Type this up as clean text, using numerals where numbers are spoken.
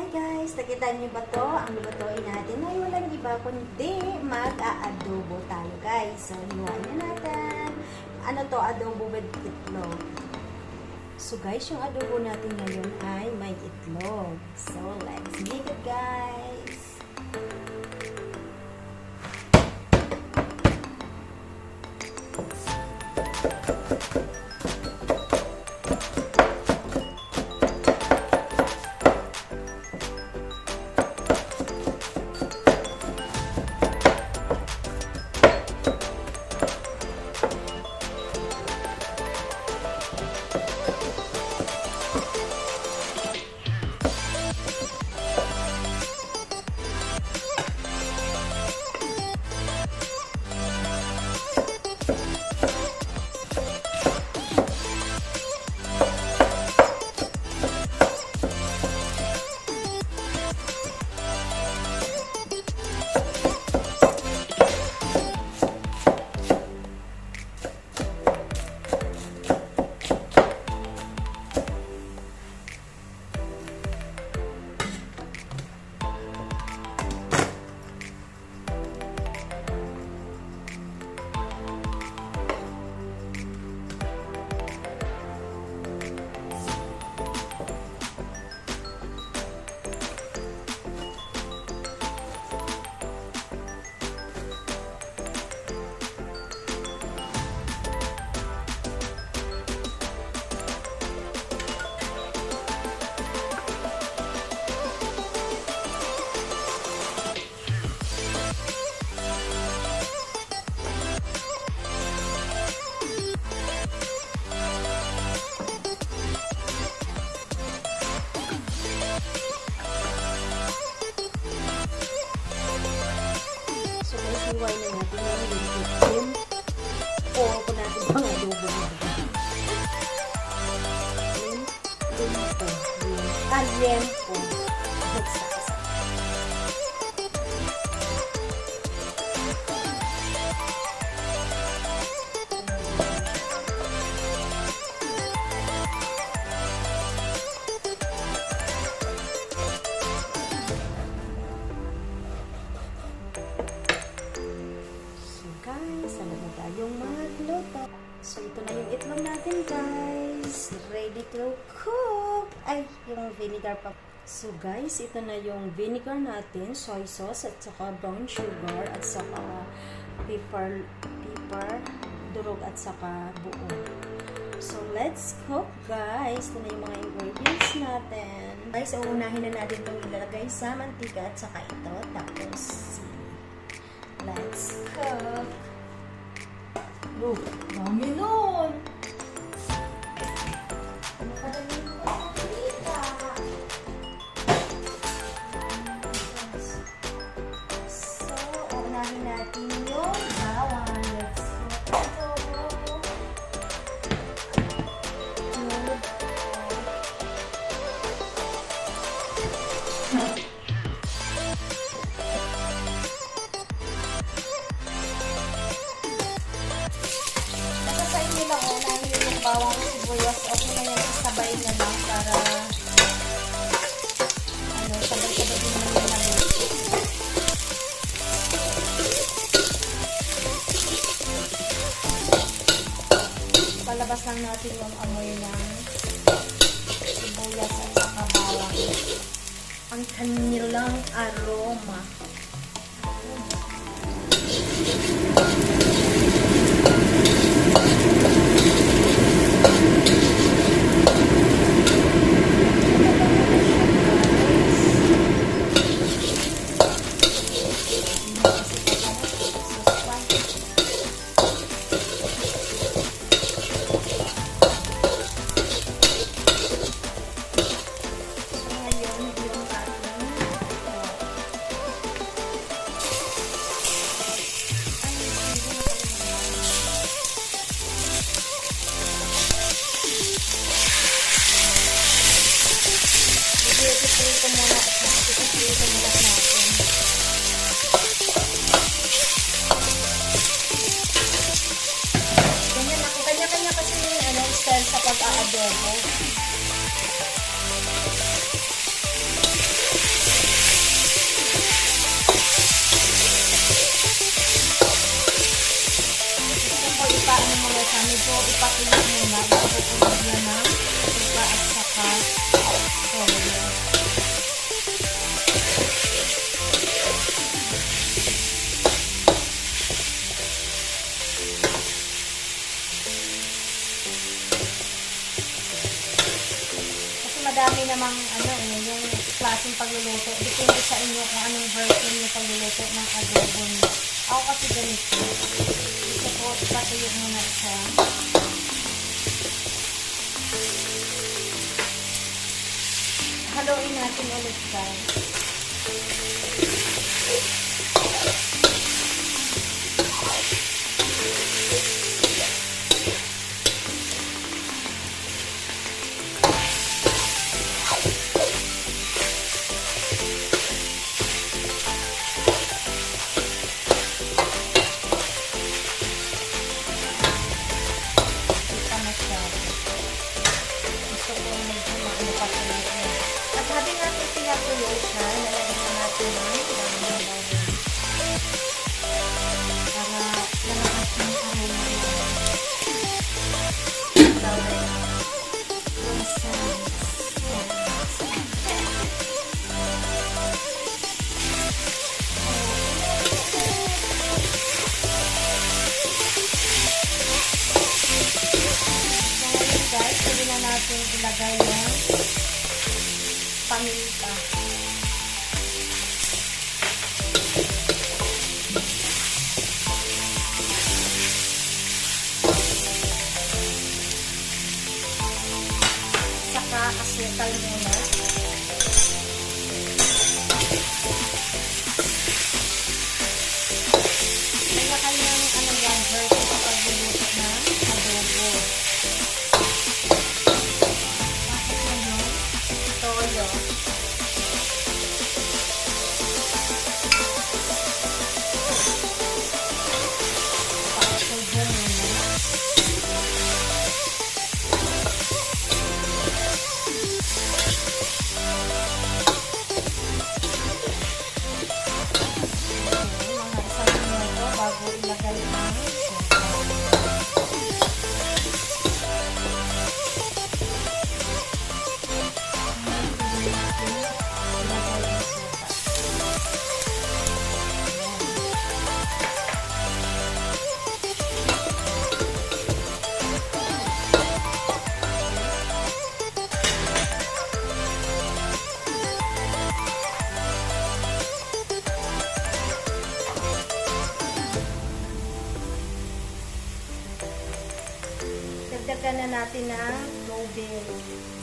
guys, nakita niyo ba to? Ang lulutuin natin ay walang iba kundi mag-aadobo tayo guys. So, hiwain na natin. Ano to? Adobo with itlog. So guys, yung adobo natin ngayon ay may itlog. So, let's make it guys. Hiway na natin yung itim. O, kung natin pang adobo natin. Liempo. Guys, alam na tayong magluto. So, ito na yung itlog natin, guys. Ready to cook. Ay, yung vinegar pa. So, guys, ito na yung vinegar natin, soy sauce, at saka brown sugar, at saka pepper, durog, at saka buo. So, let's cook, guys. Ito na yung mga ingredients natin. Guys, uunahin na natin itong ilalagay sa mantika at saka ito. Tapos, let's cook. Look, dami nun. Nakadali ko sa pita. So, unahin natin yung bawang. Let's cook ito. Bawang sibuyas, okay na yan, sabay na lang para sabay-sabay din naman yung nabit. Palabas lang natin yung amoy ng sibuyas at saka bawang. Ang kanilang aroma. Ito muna. Ito muna natin. Ganyan ako. Kanya-kanya kasi yung style sa pag-aadobo. ko lagyan ng suka at saka toyo. Kasi madami namang yung klaseng pagluluto. Depende sa inyo kung anong version yung pagluluto ng adobo niyo. Ako kasi ganito. Gusto ko ipatuyo muna siya. Haluin natin ulit guys. At habang natin pinatuloy siya, nalagyan na natin ng bawang para nalakas yung aroma ng bawang. Guys, pwede na natin ilagay yung paminta. Saka asukal muna. Kanya-kanyang yan, version sa pagluluto ng adobo. Toyo. Pakasugan muna. Mga isang minuto bago ilagay ang suka. Dagdagan na natin ng tubig.